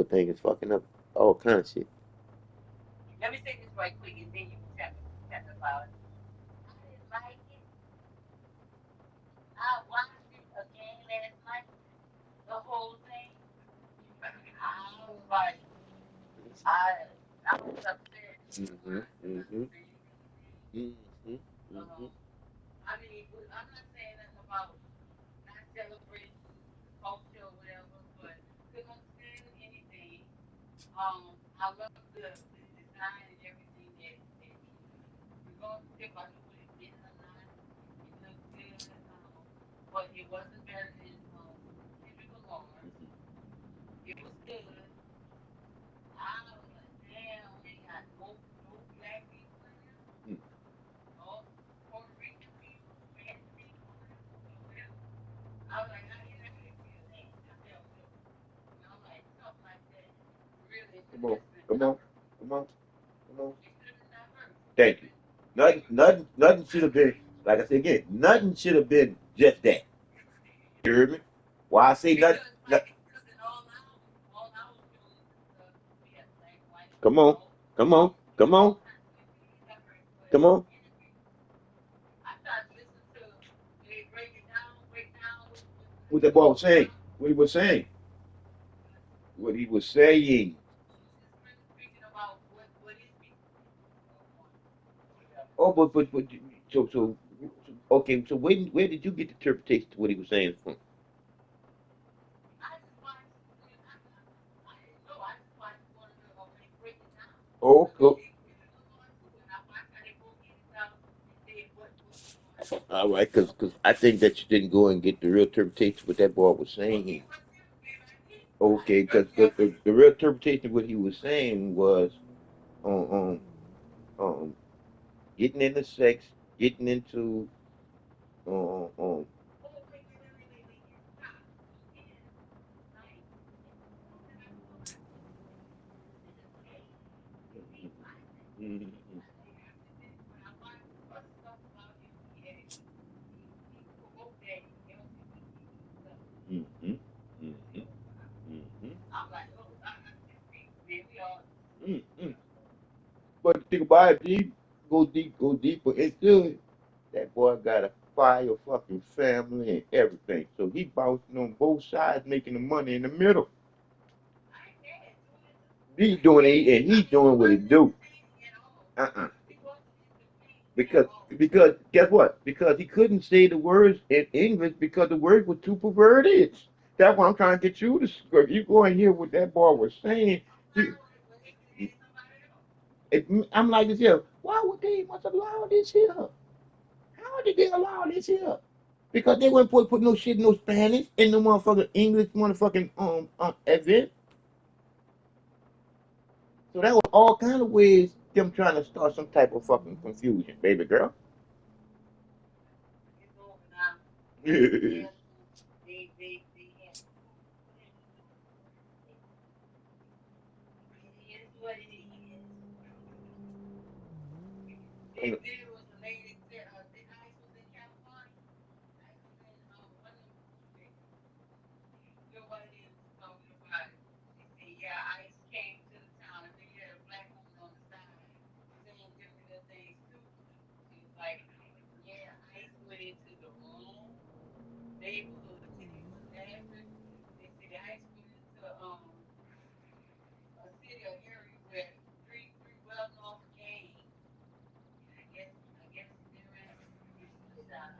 whole thing is fucking up all kind of shit. Let me say this right quick, and then you can tap about it. I didn't like it. I watched it again last night, the whole thing. I was like, I I was upset. Mm-hmm. Really, Mm-hmm. really, really. Mm-hmm. Mm-hmm. I mean, I'm not saying nothing about not celebrating culture or whatever, but couldn't understand anything. I love the design and everything that he, regardless if I knew what it meant or not, it looked good. But it wasn't better than Kendrick Lamar. It was good. I was like, damn, we ain't got no black people in there, no Puerto Rican people, Spanish people, or whatever. I was like, you know, I feel that. I felt no. You know, like stuff like that. Really, it should Come have on. just been Come on. diverse. Come on. Come on. It should have been diverse. It should Thank have you. been Nothing should have been, like I said again, nothing should have been just that. You hear me? Why I say nothing? because No, like because in all our shows and stuff, we have black, white, come on. all Come on. you know, Come on. all kinds. So it should be diverse. But Come on. anyway, I tried to listen to when they break down what What the that boy song was was saying. about. What he was saying. But What he was saying. he was just really speaking about what his people think or want or whatever. Oh, but so okay. So where did you get the interpretation to what he was saying from? I just watched. I didn't know. I just watched one of the when they break it down Oh, because they cool. did Kendrick Lamar too, and I watched how they broke it down and said what was going on. All right, because I think that you didn't go and get the real interpretation of what that boy was saying. Okay, well, maybe I did. I Okay, didn't because watch the whole thing. the real interpretation of what he was saying was um um getting into sex, getting into um Oh, wait. Stop. Again, like, something I grew up watching. This is okay. It's me watching. mm, I just didn't, when I watched other stuff about him, he provoked that LGBT stuff. mm, mm, mm, You mm, know, mm, I'm like, oh, this people, man, we all, mm, you mm. know. But the thing about it, go deeper into it. That boy got a fire fucking family and everything. So he bouncing on both sides, making the money in the middle. I ain't mad. Do it. He I ain't doing mad. it, and I he mean, he doing what he wasn't do. entertaining at all. Uh-uh. He wasn't entertaining at Because all. because guess what? Because he couldn't say the words in English because the words were too perverted. That's what I'm trying to get you to. If you go and hear what that boy was saying, I'm he, fine with it, but they could have had somebody else. I'm like this here. Why would they must allow this here? How did they allow this here? Because they wouldn't put no shit, no Spanish in no motherfucking English motherfucking event. So that was all kind of ways them trying to start some type of fucking confusion, baby girl. It's over now. They Come handle they handle whatever you do. It is what it is. on. There was a lady said, did Ice was in California? Ice was in one of them states. Joe Budden was talking about it. They said, yeah, Ice came to the town. I think he had a black woman on the side saying different little things too. She was like, yeah, Ice went into the wrong neighborhood. See, they was laughing. They said Ice went into a city or area where three well-known gangs, and I guess they're in the South.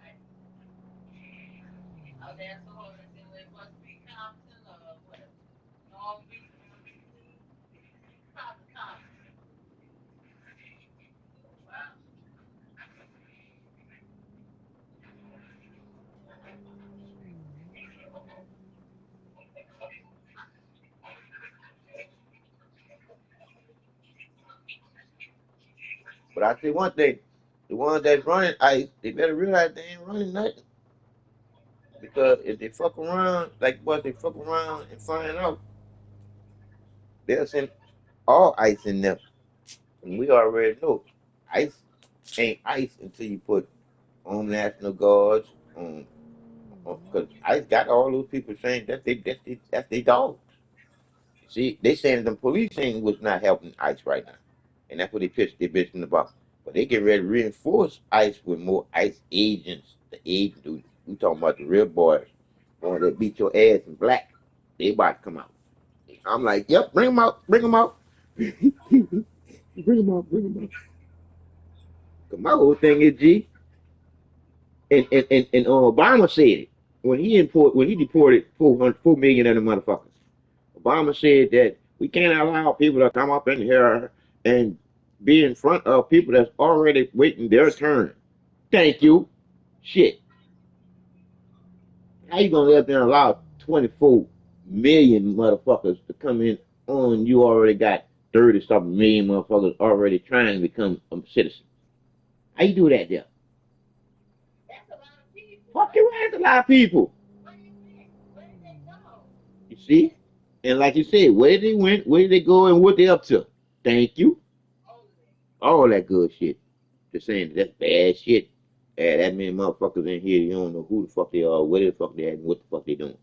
I was asking her, I said, well, it must be Compton or what? Long Beach, probably Compton. Oh, wow. But I say one thing, the ones that's running ice, they better realize they ain't running nothing. Because if they fuck around, like what they fuck around and find out, they'll send all ice in them. And we already know ice ain't ice until you put on National Guards, because ice got all those people saying that that's they dogs. See, they saying the policing was not helping ICE right now, and that's what they pitched their bitch in the box. But they get ready to reinforce ICE with more ICE agents. The agent, we talking about the real boys, boy that beat your ass in black. They about to come out. I'm like, yep, bring them out, bring them out, bring them out, bring them out. Cause my whole thing is G, and Obama said it when he deported 4 million of the motherfuckers. Obama said that we can't allow people to come up in here and be in front of people that's already waiting their turn. Thank you. Shit. How you gonna let them allow 24 million motherfuckers to come in on you already got 30 something million motherfuckers already trying to become a citizen? How you do that there? That's a lot of people. Fuck you, that's a lot of people. What do you think? Where did they go? You see? And like you said, where they went, where they go, and what they up to. Thank you. All that good shit. Just saying that's bad shit. That many motherfuckers in here, you don't know who the fuck they are, where the fuck they at, and what the fuck they doing.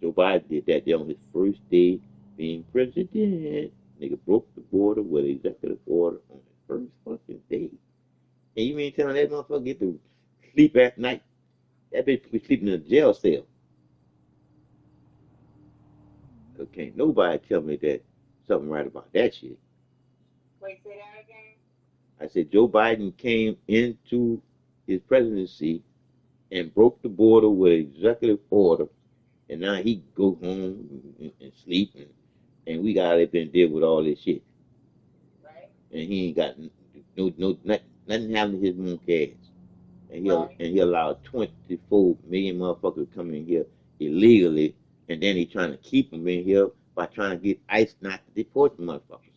Joe Biden did that there on his first day being president. Nigga broke the border with an executive order on his first fucking day. And you mean telling that motherfucker get to sleep at night? That bitch be sleeping in a jail cell. Cause can't nobody tell me that something right about that shit. Wait, say that again? I said Joe Biden came into his presidency and broke the border with an executive order, and now he go home and sleep, and we got up and deal with all this shit. Right. And he ain't got nothing happened to his monkey ass. And Right. he allowed 24 million motherfuckers to come in here illegally, and then he trying to keep them in here by trying to get ICE not to deport the motherfuckers.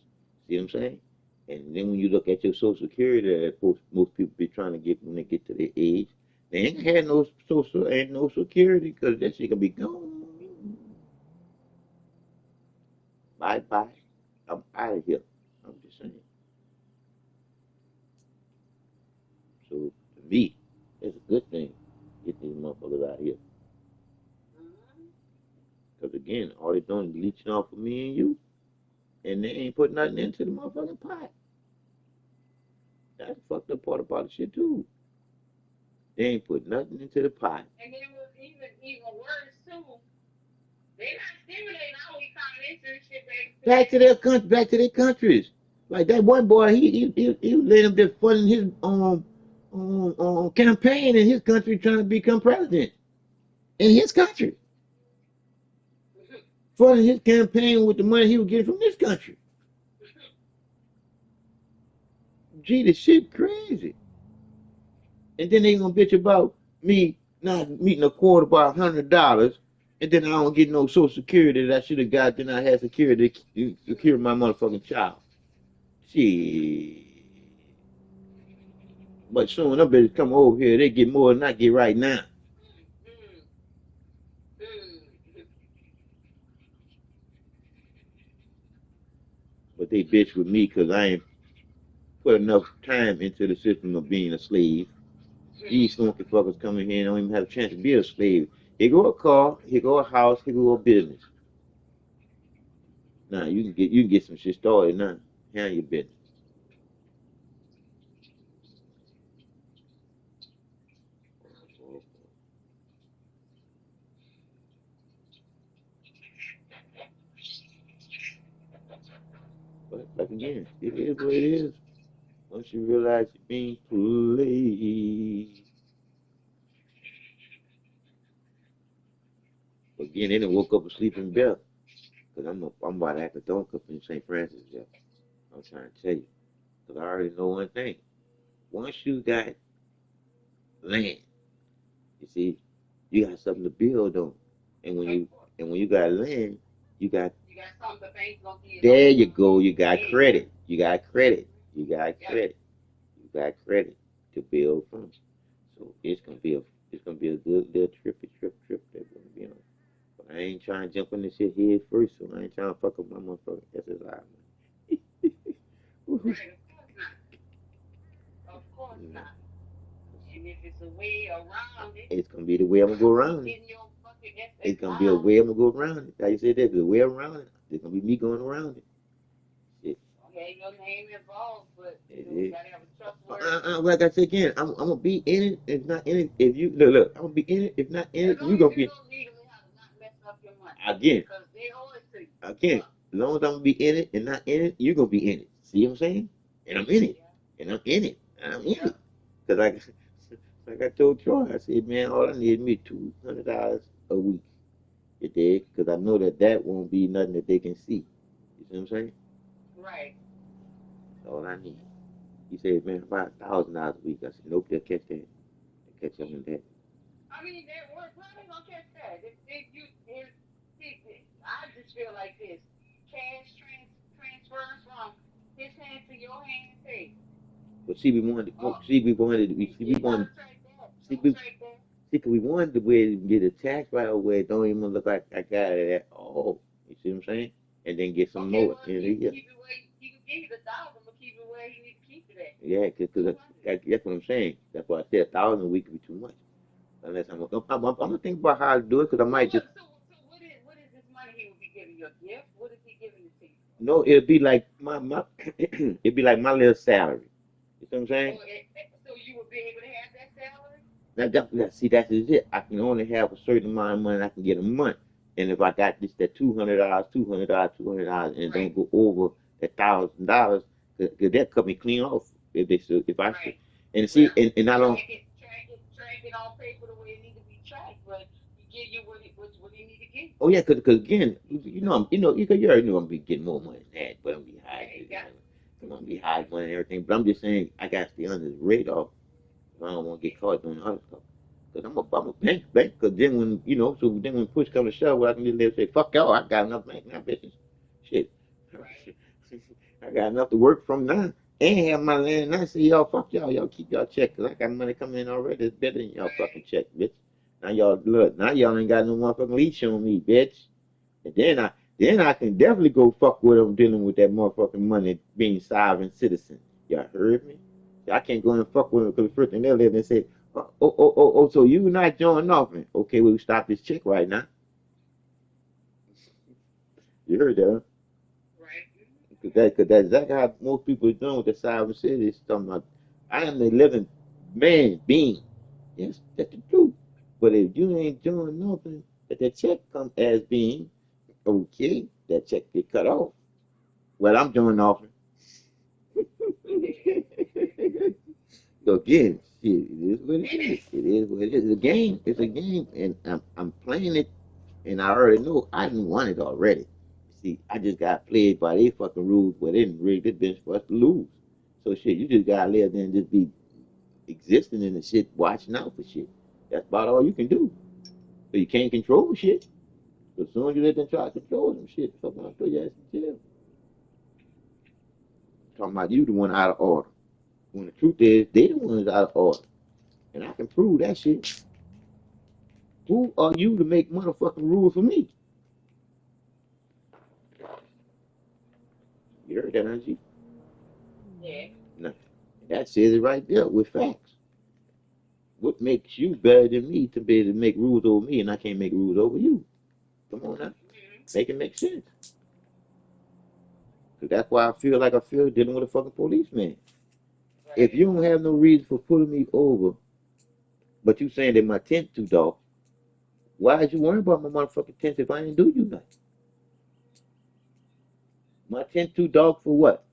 See what I'm saying? And then when you look at your Social Security that most people be trying to get when they get to their age, they ain't had no no security because that shit gonna be gone. Bye bye. I'm out of here. I'm just saying. So to me, it's a good thing. Get these motherfuckers out here. Because again, all they doing is leeching off of me and you, and they ain't put nothing into the motherfucking pot. That's the fucked up part about the shit too. They ain't put nothing into the pot. And then it was even worse too. They not stimulating our economy and shit back to their country, back to their countries. Like that one boy, he let him just funding his campaign in his country trying to become president in his country. Funding his campaign with the money he was getting from this country. Gee, the shit crazy. And then they gonna bitch about me not meeting a quarter by $100, and then I don't get no Social Security that I should have got. Then I had security to secure my motherfucking child. Shit. But soon them bitches come over here, they get more than I get right now. But they bitch with me because I ain't put enough time into the system of being a slave. These funky fuckers come in here and don't even have a chance to be a slave. Here go a car, here go a house, here go a business. Now you can get some shit started now. Handle your business. But like again, it is what it is. Once you realize you're being played. Again, they done woke up asleep in bed. Because I'm about to act a dunk up in St. Francis, yeah. I'm trying to tell you. Because I already know one thing. Once you got land, you see, you got something to build on. And when you got land, you got something the bank's gonna give you. there you go, you got credit. You got credit. You got credit. You got credit to build from. So it's gonna be a good little trip that we're gonna be on. But I ain't trying to jump in this shit head first, so I ain't trying to fuck up my motherfucking SSI, man. Right, of course not. And if it's a way around it, it's gonna be the way I'm gonna go around it. getting your fucking It's gonna be a way I'm gonna go around it. How you say that? There's a way around it. There's gonna be me going around it. Shit. Okay, your name involved, but It you is. gotta have a trustworthy. Like I said again, I'm gonna be in it. If not in it, if you look, I'm gonna be in it. If not in As it, long you as gonna you be know legally how to not mess up your money. again. Because they owe it to you. Again, as long as I'm gonna be in it and not in it, you gonna be in it. See what I'm saying? And I'm in it. Yeah. And I'm in it. And I'm in Yeah. it. Cause like I told Troy, I said, man, all I need is me $200 a week. You dig? Cause I know that won't be nothing that they can see. You see what I'm saying? Right. That's all I need. He said, man, about $1,000 a week. I said, nope, they'll catch that. They'll catch up on that. I mean, we're probably gonna catch that. I just feel like this cash transfer from his hand to your hand. Hey, But see, we wanted, you gotta track that. see, Don't track that. see, 'cause we wanted the way to get a tax right away. It don't even look like I got it at all. You see what I'm saying? And then get some Okay, more. well, You know, keep yeah. it where he can give you the 1,000, but keep it where he need to keep it at. Yeah, because that's what I'm saying. That's why I said 1,000 a week would be too much. Unless I'm gonna think about how to do it because I might just. So what is this money he would be giving you? A gift? What is he giving it to you? No, it'd be like my it'd be like my little salary. You see what I'm saying? So you would be able to have that salary? See, that's it. I can only have a certain amount of money I can get a month. And if I got this that $200, and Right. don't go over $1,000, cause that cut me clean off. If I Right. and see Well, and I don't. track it on paper the way it need to be tracked, but he give you what he need to give. Oh yeah, cause again, you already know I'm be getting more money than that, but I'm be high. Yeah. I'm gonna be high money and everything. But I'm just saying I got to stay under the radar. I don't want to get caught doing other stuff. Cause I'm a bank. Cause then when push comes to shove, well, I can just live say, fuck y'all, I got enough bank now, bitches. Shit. Right. I got enough to work from now. And have my land. And I say, y'all, fuck y'all keep y'all check. Cause I got money coming in already. It's better than y'all fucking check, bitch. Now y'all look. Now y'all ain't got no motherfucking leash on me, bitch. And then I can definitely go fuck with them dealing with that motherfucking money being sovereign citizen. Y'all heard me? I can't go and fuck with them because the first thing they'll live and say, so you not joining off me. Okay, we'll stop this chick right now. You heard that, huh? Right. Cause that's exactly how most people are doing with the sovereign city. It's talking about, I am the living man being. Yes, that's the truth. But if you ain't doing nothing, that the check come as being, okay, that check get cut off. Well, I'm doing nothing. So again, shit, it is what it is. It is what it is. It's a game. It's a game, and I'm playing it, and I already know I didn't want it already. See, I just got played by they fucking rules where they didn't rig the bench for us to lose. So shit, you just gotta live there and just be existing in the shit, watching out for shit. That's about all you can do. So you can't control shit. So as soon as you let them try to control some shit, fucking I'll throw your ass in jail. Talking about you the one out of order. When the truth is, they the ones out of order. And I can prove that shit. Who are you to make motherfucking rules for me? You heard that, Angie? Yeah. No. That says it right there with facts. What makes you better than me to be able to make rules over me and I can't make rules over you? Come on now. Make it make sense. Cause that's why I feel like I feel dealing with a fucking policeman. Right. If you don't have no reason for pulling me over, but you saying that my tent too dark, why is you worrying about my motherfucking tent if I ain't do you nothing? My tent too dark for what?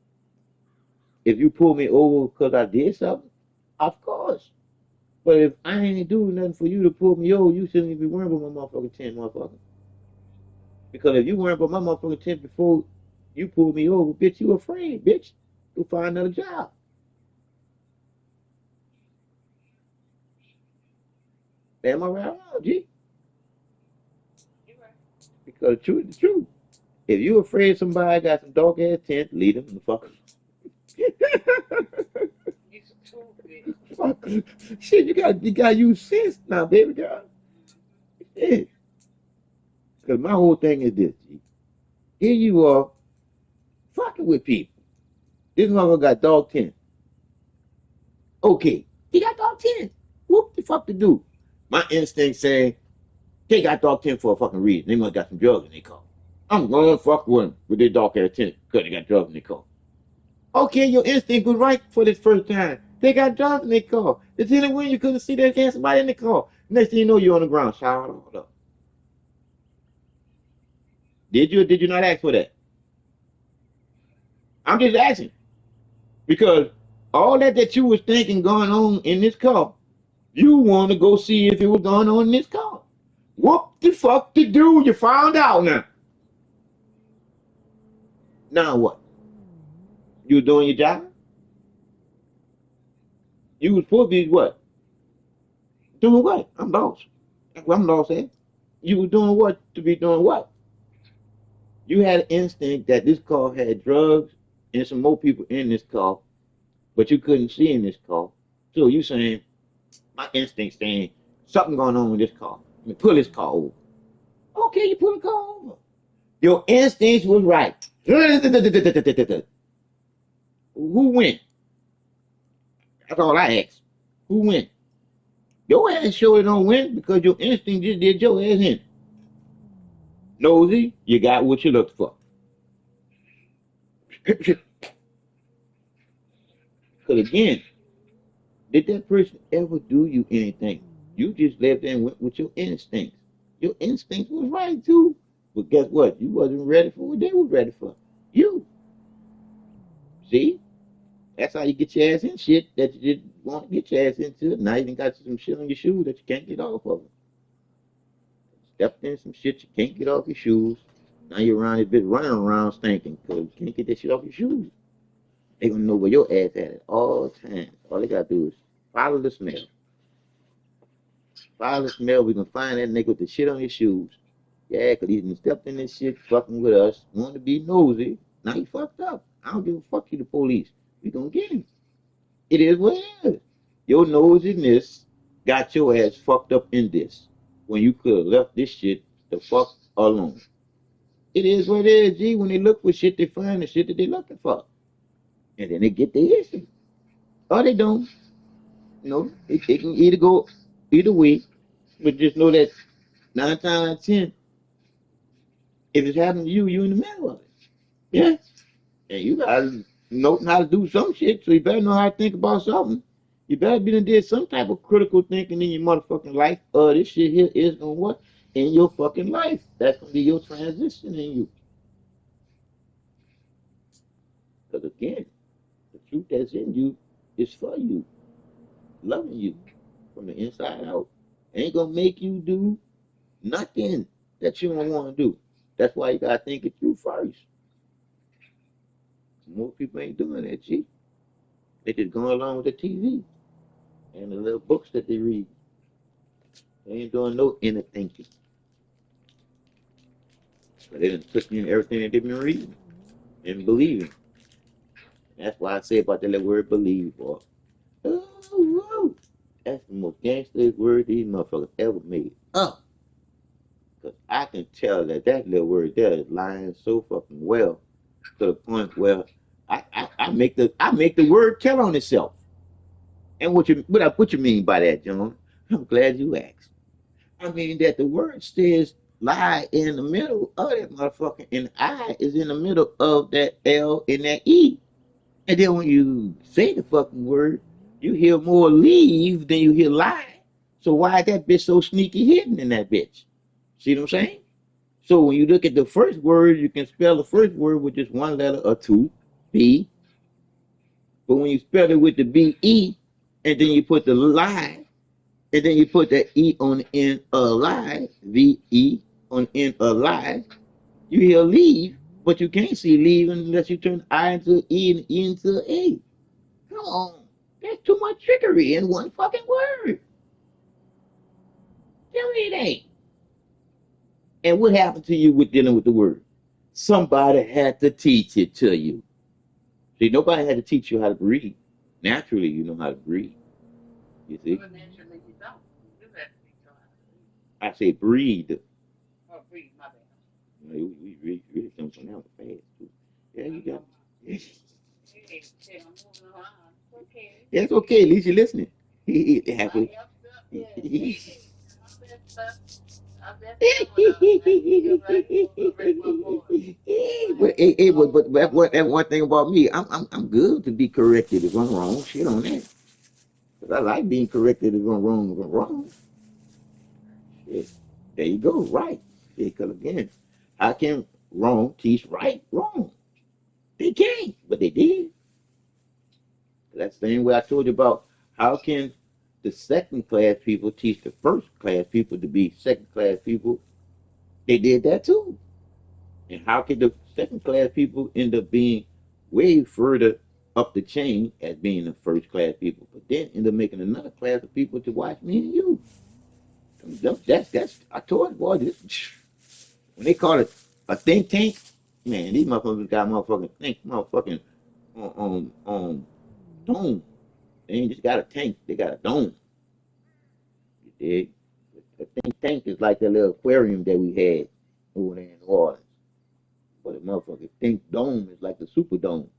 If you pull me over because I did something, of course. But if I ain't doing nothing for you to pull me over, you shouldn't even be worrying about my motherfucking tent, motherfucker. Because if you worrying about my motherfucking tent before you pull me over, bitch, you afraid, bitch. Go find another job. Am I right or wrong, G? You're right. Because the truth is the truth. If you afraid somebody got some dog ass tent, leave them the fuck. You stupid. Fuck. Shit, you gotta use sense now, baby girl. Yeah. Because my whole thing is this, G. Here you are fucking with people. This motherfucker got dog tent. Okay, he got dog tent. What the fuck to do? My instinct saying, They got dog tent for a fucking reason. They must got some drugs in their car. I'm going to fuck with them with their dog ass tent because they got drugs in their car. Okay, your instinct was right for this first time. They got drugs in their car. It's in the wind, you couldn't see that had somebody in the car. Next thing you know, you're on the ground. Shout out up. Did you or did you not ask for that? I'm just asking. Because all that you was thinking going on in this car, you want to go see if it was going on in this car. What the fuck to do? You found out now. Now what? You doing your job? You was supposed to be what? Doing what? I'm lost. That's what I'm lost at. You was doing what to be doing what? You had an instinct that this car had drugs and some more people in this car, but you couldn't see in this car. So you saying, my instinct saying, something going on with this car. Let me pull this car over. Okay, you pull the car over. Your instincts was right. Who went? That's all I ask. Who went? Your ass sure don't win because your instinct just did your ass in. Nosy, you got what you looked for. Because again, did that person ever do you anything? You just left there and went with your instincts. Your instincts was right too. But guess what? You wasn't ready for what they was ready for. You. See? That's how you get your ass in shit that you didn't want to get your ass into. Now you done got some shit on your shoes that you can't get off of. Stepped in some shit you can't get off your shoes. Now you're around this bitch running around stinking because you can't get that shit off your shoes. They gonna know where your ass at all times. All they gotta do is follow the smell. Follow the smell. We can find that nigga with the shit on his shoes. Yeah, cause he done stepped in this shit fucking with us. Want to be nosy. Now he fucked up. I don't give a fuck you, the police. We gonna get him. It is what it is. Your nosiness got your ass fucked up in this when you could have left this shit the fuck alone. It is what it is, G. When they look for shit, they find the shit that they looking for. And then they get the issue. Or they don't. You know, they can either go either way. But just know that 9 times out of 10, if it's happening to you, you in the middle of it. Yeah. And you gotta know how to do some shit, so you better know how to think about something. You better be done did some type of critical thinking in your motherfucking life. This shit here is gonna what? In your fucking life. That's gonna be your transition in you. Because again, the truth that's in you is for you, loving you from the inside out. Ain't gonna make you do nothing that you don't want to do. That's why you gotta think it through first. Most people ain't doing that shit. They just going along with the TV and the little books that they read. They ain't doing no inner thinking. But they done took in everything that they've been reading and believing. That's why I say about that little word believe, boy. Oh, whoa. That's the most gangster word these motherfuckers ever made up. Because I can tell that that little word there is lying so fucking well to the point where I make the word tell on itself. And what you mean by that, John? I'm glad you asked. I mean that the word says lie in the middle of that motherfucker, and I is in the middle of that L and that E. And then when you say the fucking word, you hear more leave than you hear lie. So why is that bitch so sneaky hidden in that bitch? See what I'm saying? So when you look at the first word, you can spell the first word with just one letter or two, B. But when you spell it with the B E, and then you put the lie, and then you put the E on the end of lie, V-E on the end of lie, you hear leave, but you can't see leave unless you turn I into an E and E into an A. Come on. That's too much trickery in one fucking word. Tell me it ain't. And what happened to you with dealing with the word? Somebody had to teach it to you. See, nobody had to teach you how to breathe. Naturally, you know how to breathe. You see? Well, naturally, you don't. You do have to be taught how to breathe. I say breathe. Oh, breathe, my bad. You know, we really something else fast too. Yeah, you got it. Hey, shit, I'm moving around. Okay. Yeah, it's okay. At least you're listening. I Happy. helped up, yeah. Hey, my best stuff. I'm definitely with her. I still like to correct my voice. But, Like, that one thing about me, I'm good to be corrected if I'm wrong. Shit on that. 'Cause I like being corrected if I'm wrong. If I'm wrong, shit. There you go. Right. Because again, how can wrong teach right? Wrong. They can't, but they did. That's the same way I told you about how can the second class people teach the first class people to be second class people. They did that too. And how can the second class people end up being way further up the chain as being the first class people, but then end up making another class of people to watch me and you? That's I told you, boy, this when they call it a think tank, man, these motherfuckers got motherfucking think motherfucking dome. They ain't just got a tank, they got a dome. You dig? A think tank is like that little aquarium that we had over there in New Orleans. But a motherfucking think dome is like the super dome,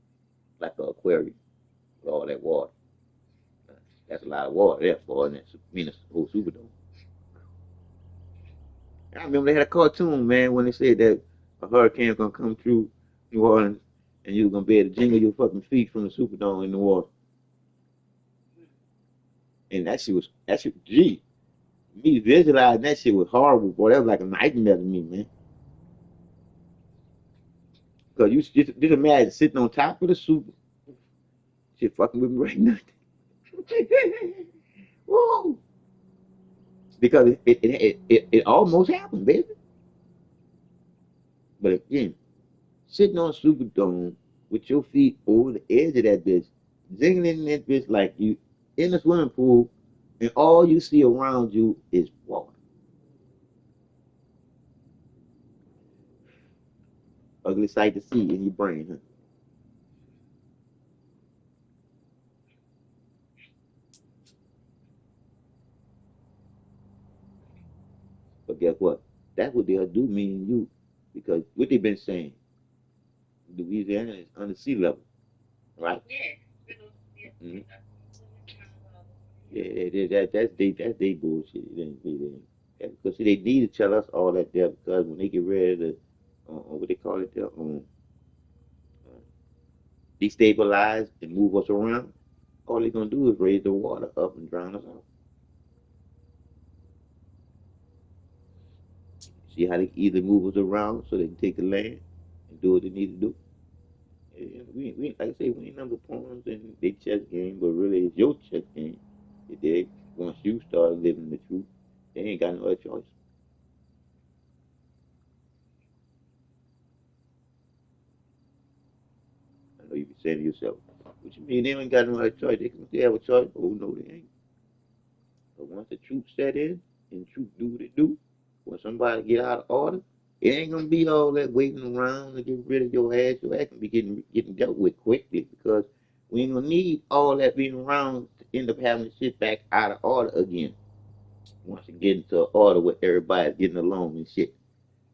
like an aquarium with all that water. That's a lot of water there for it. I mean, it's a whole Superdome. I remember they had a cartoon, man, when they said that a hurricane was gonna come through New Orleans and you were gonna be able to jingle your fucking feet from the Superdome in the water. And that shit, gee, me visualizing that shit was horrible, boy. That was like a nightmare to me, man. Cause you just imagine sitting on top of the super, shit fucking with me right now. Woo! Because it almost happened, baby. But again, sitting on a Superdome with your feet over the edge of that bitch, jiggling that bitch like you in a swimming pool, and all you see around you is water. Ugly sight to see in your brain, huh? But guess what? That's what they'll do, me and you, because what they've been saying, Louisiana is under sea level, right? yeah, Mm-hmm. Yeah, that's they bullshit. Because see, they need to tell us all that there because when they get ready to, what they call it there, uh, destabilize and move us around, all they're gonna do is raise the water up and drown us out. See how they either move us around so they can take the land and do what they need to do. And we like I say, we ain't number pawns in they chess game, but really it's your chess game. You dig? Once you start living the truth, they ain't got no other choice. I know you be saying to yourself, what you mean they ain't got no other choice? They have a choice. Oh no, they ain't. But once the truth set in and truth do what it do, when somebody get out of order, it ain't gonna be all that waiting around to get rid of your ass. Your ass can be getting dealt with quickly because we ain't gonna need all that being around to end up having to sit back out of order again. Once it get into order with everybody getting along and shit.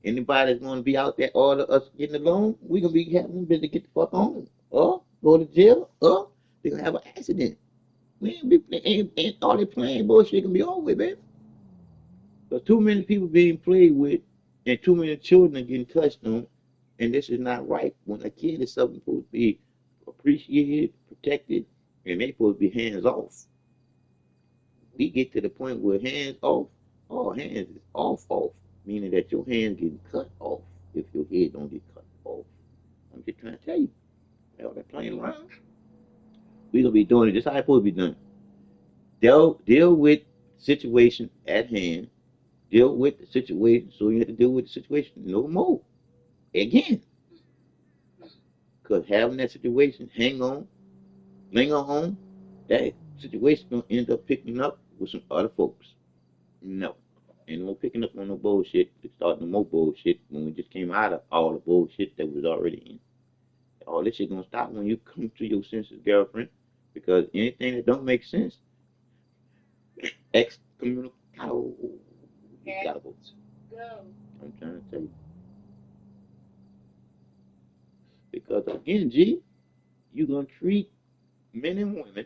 Anybody that's gonna be out there order us getting along, we gonna be having them to get the fuck on. Or go to jail, or they gonna have an accident. We ain't, be, ain't all that playing bullshit can be over with, baby. There's too many people being played with, and too many children are getting touched on, and this is not right. When a kid is something supposed to be appreciated, protected, and they supposed to be hands off. We get to the point where hands off, all hands is off, meaning that your hands getting cut off if your head don't get cut off. I'm just trying to tell you, all that playing around. We gonna be doing it just how it's supposed to be done. Deal with situation at hand. Deal with the situation, so you have to deal with the situation no more. Again, because having that situation hang on, linger on, that situation gonna end up picking up with some other folks. No. Ain't no picking up on no bullshit to start no more bullshit when we just came out of all the bullshit that was already in. All this shit gonna stop when you come to your senses, girlfriend. Because anything that don't make sense, excommunicado. yeah, go. I'm trying to tell you. Because again, G, you gonna treat men and women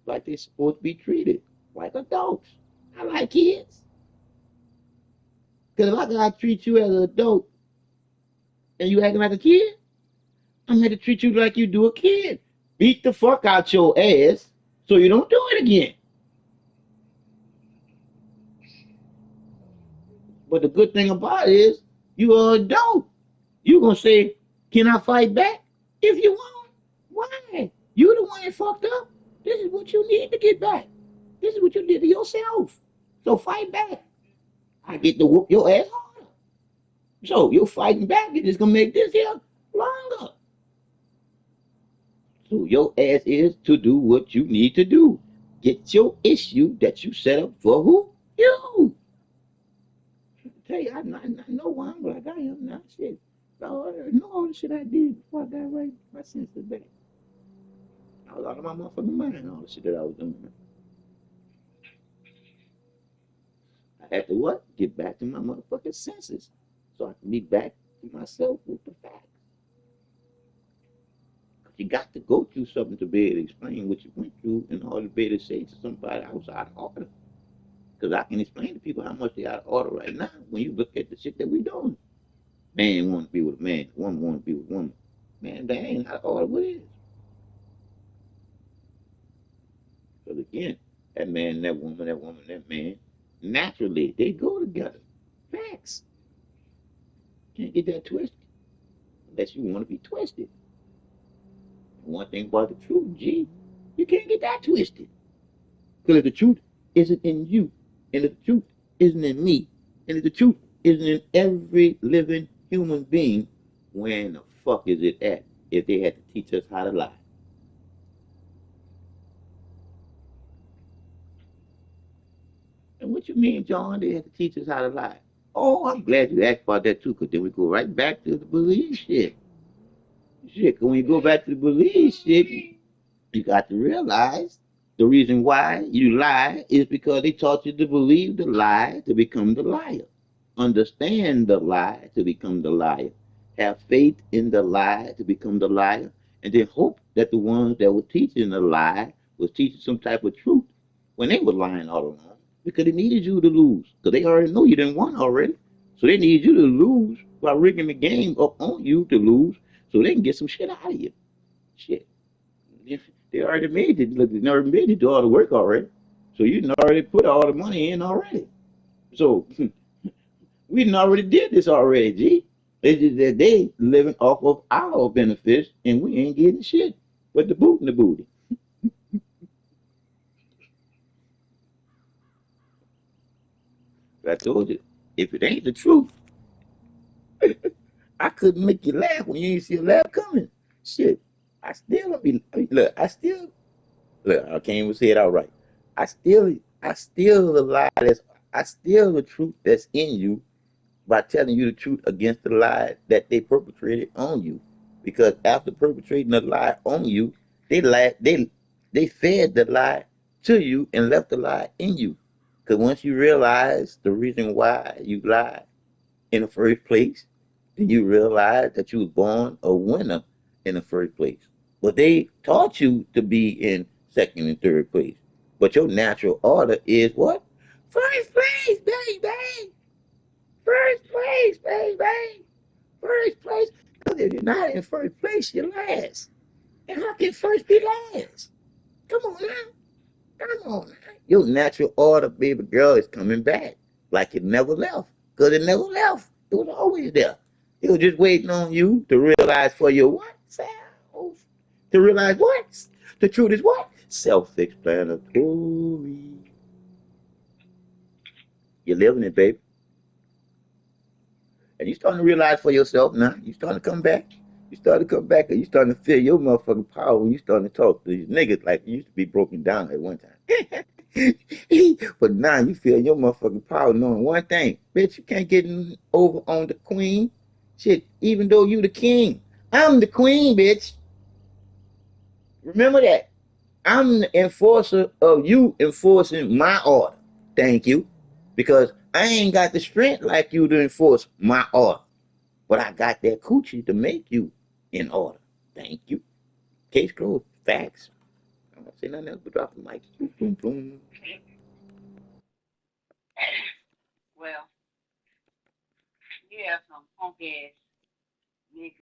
like they're supposed to be treated, like adults, not like kids. Because if I gotta treat you as an adult and you acting like a kid, I'm going to treat you like you do a kid. Beat the fuck out your ass so you don't do it again. But the good thing about it is you are an adult. You gonna say, can I fight back? If you want. Why? You the one that fucked up. This is what you need to get back. This is what you did to yourself. So fight back. I get to whoop your ass harder. So you're fighting back. You're just gonna make this here longer. So your ass is to do what you need to do. Get your issue that you set up for who? You. I tell you, I know why I'm like I am now. Shit. Lord, I know all the shit I did before I got right my senses back. I was out of my motherfucking mind, all the shit that I was doing. I had to what? Get back to my motherfucking senses. So I can be back to myself with the facts. You got to go through something to be able to explain what you went through in order to be able to say to somebody I was out of order. Because I can explain to people how much they out of order right now when you look at the shit that we doing. Man want to be with a man, woman want to be with a woman. Man, they ain't out of order. What is? Because again, that man, that woman, that man, naturally, they go together. Facts. Can't get that twisted unless you want to be twisted. One thing about the truth, G, you can't get that twisted. Because if the truth isn't in you, and if the truth isn't in me, and if the truth isn't in every living human being, where in the fuck is it at if they had to teach us how to lie? And what you mean, John, they had to teach us how to lie? Oh, I'm glad you asked about that too, because then we go right back to the belief shit. Shit, when you go back to the belief shit, you got to realize the reason why you lie is because they taught you to believe the lie to become the liar. Understand the lie to become the liar. Have faith in the lie to become the liar. And then hope that the ones that were teaching the lie was teaching some type of truth when they were lying all along. Because they needed you to lose. Because they already know you didn't win already. So they need you to lose by rigging the game up on you to lose so they can get some shit out of you. Shit. They already made it. Look, they already made it do all the work already. So you done already put all the money in already. So we done already did this already, G. It's just that they living off of our benefits and we ain't getting shit but the boot in the booty. But I told you, if it ain't the truth, I couldn't make you laugh when you ain't see a laugh coming. Shit. I still don't be look, I can't even say it out right. I still the lie that's I still the truth that's in you by telling you the truth against the lie that they perpetrated on you. Because after perpetrating the lie on you, they lied, they fed the lie to you and left the lie in you. Because once you realize the reason why you lied in the first place, then you realize that you was born a winner in the first place. But they taught you to be in second and third place. But your natural order is what? First place, baby. First place, baby. First place. Because if you're not in first place, you're last. And how can first be last? Come on now. Come on now. Your natural order, baby girl, is coming back. Like it never left. Because it never left. It was always there. It was just waiting on you to realize for your what? Self. To realize what? The truth is what? Self-explanatory. You're living it, baby. And you starting to realize for yourself now. You starting to come back. You starting to come back and you starting to feel your motherfucking power when you starting to talk to these niggas like you used to be broken down at one time. But now you feel your motherfucking power knowing one thing. Bitch, you can't get over on the queen. Shit, even though you the king. I'm the queen, bitch. Remember that. I'm the enforcer of you enforcing my order. Thank you. Because I ain't got the strength like you to enforce my order. But I got that coochie to make you in order. Thank you. Case closed. Facts. I'm not saying nothing else but drop the mic. Boom, boom, boom. Well, have some punk ass niggas